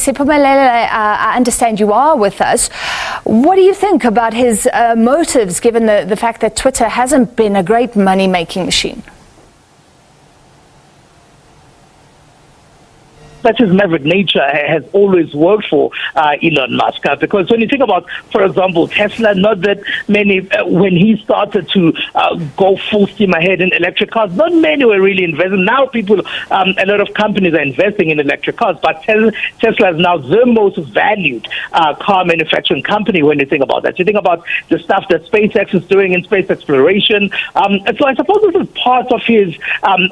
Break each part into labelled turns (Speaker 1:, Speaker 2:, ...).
Speaker 1: Siphumelele, I understand you are with us. What do you think about his motives, given the fact that Twitter hasn't been a great money-making machine?
Speaker 2: Such as maverick nature has always worked for Elon Musk. Because when you think about, for example, Tesla, not that many, when he started to go full steam ahead in electric cars, not many were really investing. Now people, a lot of companies are investing in electric cars, but Tesla is now the most valued car manufacturing company when you think about that. You think about the stuff that SpaceX is doing in space exploration. So I suppose this is part of his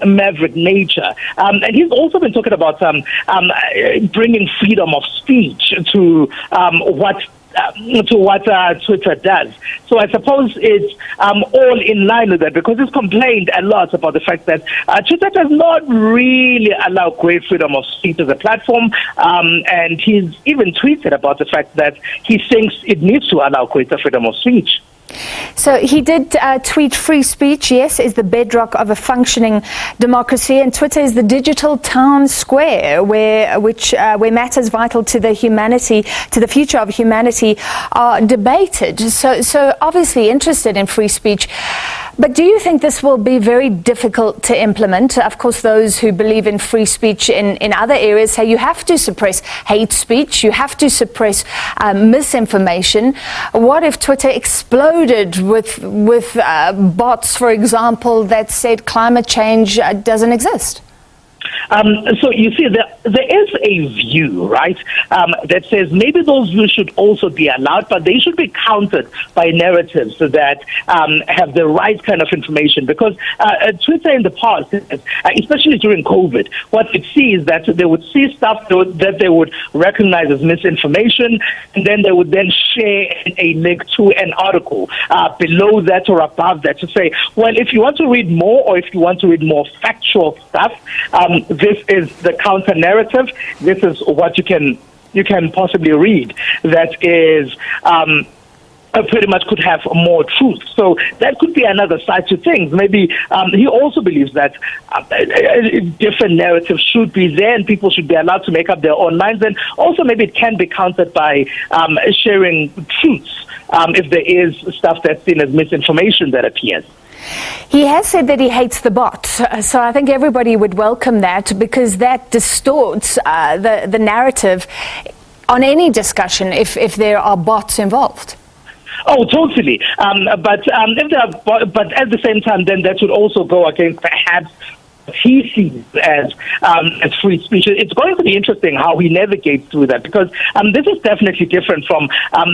Speaker 2: maverick nature. And he's also been talking about bringing freedom of speech to what Twitter does. So I suppose it's all in line with that, because he's complained a lot about the fact that Twitter does not really allow great freedom of speech as a platform, and he's even tweeted about the fact that he thinks it needs to allow greater freedom of speech.
Speaker 1: So he did tweet, free speech, yes, is the bedrock of a functioning democracy, and Twitter is the digital town square where matters vital to the future of humanity are debated. So obviously interested in free speech. But do you think this will be very difficult to implement? Of course, those who believe in free speech in other areas say you have to suppress hate speech, you have to suppress misinformation. What if Twitter exploded with bots, for example, that said climate change doesn't exist?
Speaker 2: So you see, there is a view, right, that says maybe those views should also be allowed, but they should be countered by narratives that have the right kind of information. Because Twitter in the past, especially during COVID, what it sees is that they would see stuff that they would recognize as misinformation, and then they would then share a link to an article below that or above that to say, well, if you want to read more, or if you want to read more factual stuff, this is the counter narrative. This is what you can possibly read. That is pretty much could have more truth. So that could be another side to things. Maybe he also believes that different narratives should be there, and people should be allowed to make up their own minds. And also maybe it can be countered by sharing truths if there is stuff that's seen as misinformation that appears.
Speaker 1: He has said that he hates the bot, so I think everybody would welcome that, because that distorts the narrative on any discussion if there are bots involved.
Speaker 2: Oh, totally. But at the same time, then that would also go against perhaps he sees as free speech. It's going to be interesting how he navigates through that, because this is definitely different from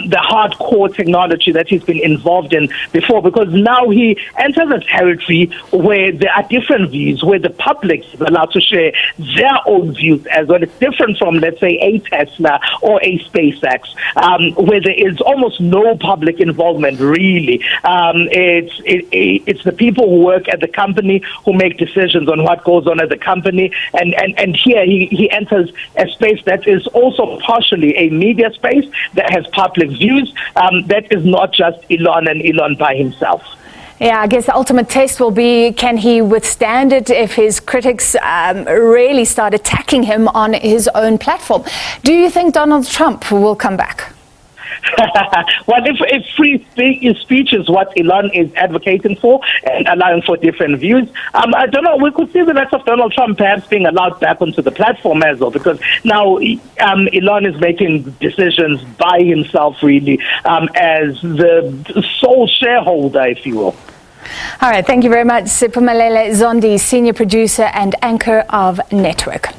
Speaker 2: the hardcore technology that he's been involved in before, because now he enters a territory where there are different views, where the public is allowed to share their own views as well. It's different from, let's say, a Tesla or a SpaceX, where there is almost no public involvement, really. It's the people who work at the company who make decisions on what goes on at the company, and here he enters a space that is also partially a media space that has public views, that is not just Elon and Elon by himself.
Speaker 1: Yeah, I guess the ultimate test will be, can he withstand it if his critics really start attacking him on his own platform? Do you think Donald Trump will come back?
Speaker 2: Well, if free speech is what Elon is advocating for and allowing for different views, I don't know, we could see the likes of Donald Trump perhaps being allowed back onto the platform as well, because now Elon is making decisions by himself, really, as the sole shareholder, if you will.
Speaker 1: All right, thank you very much, Siphumelele Zondi, senior producer and anchor of Network.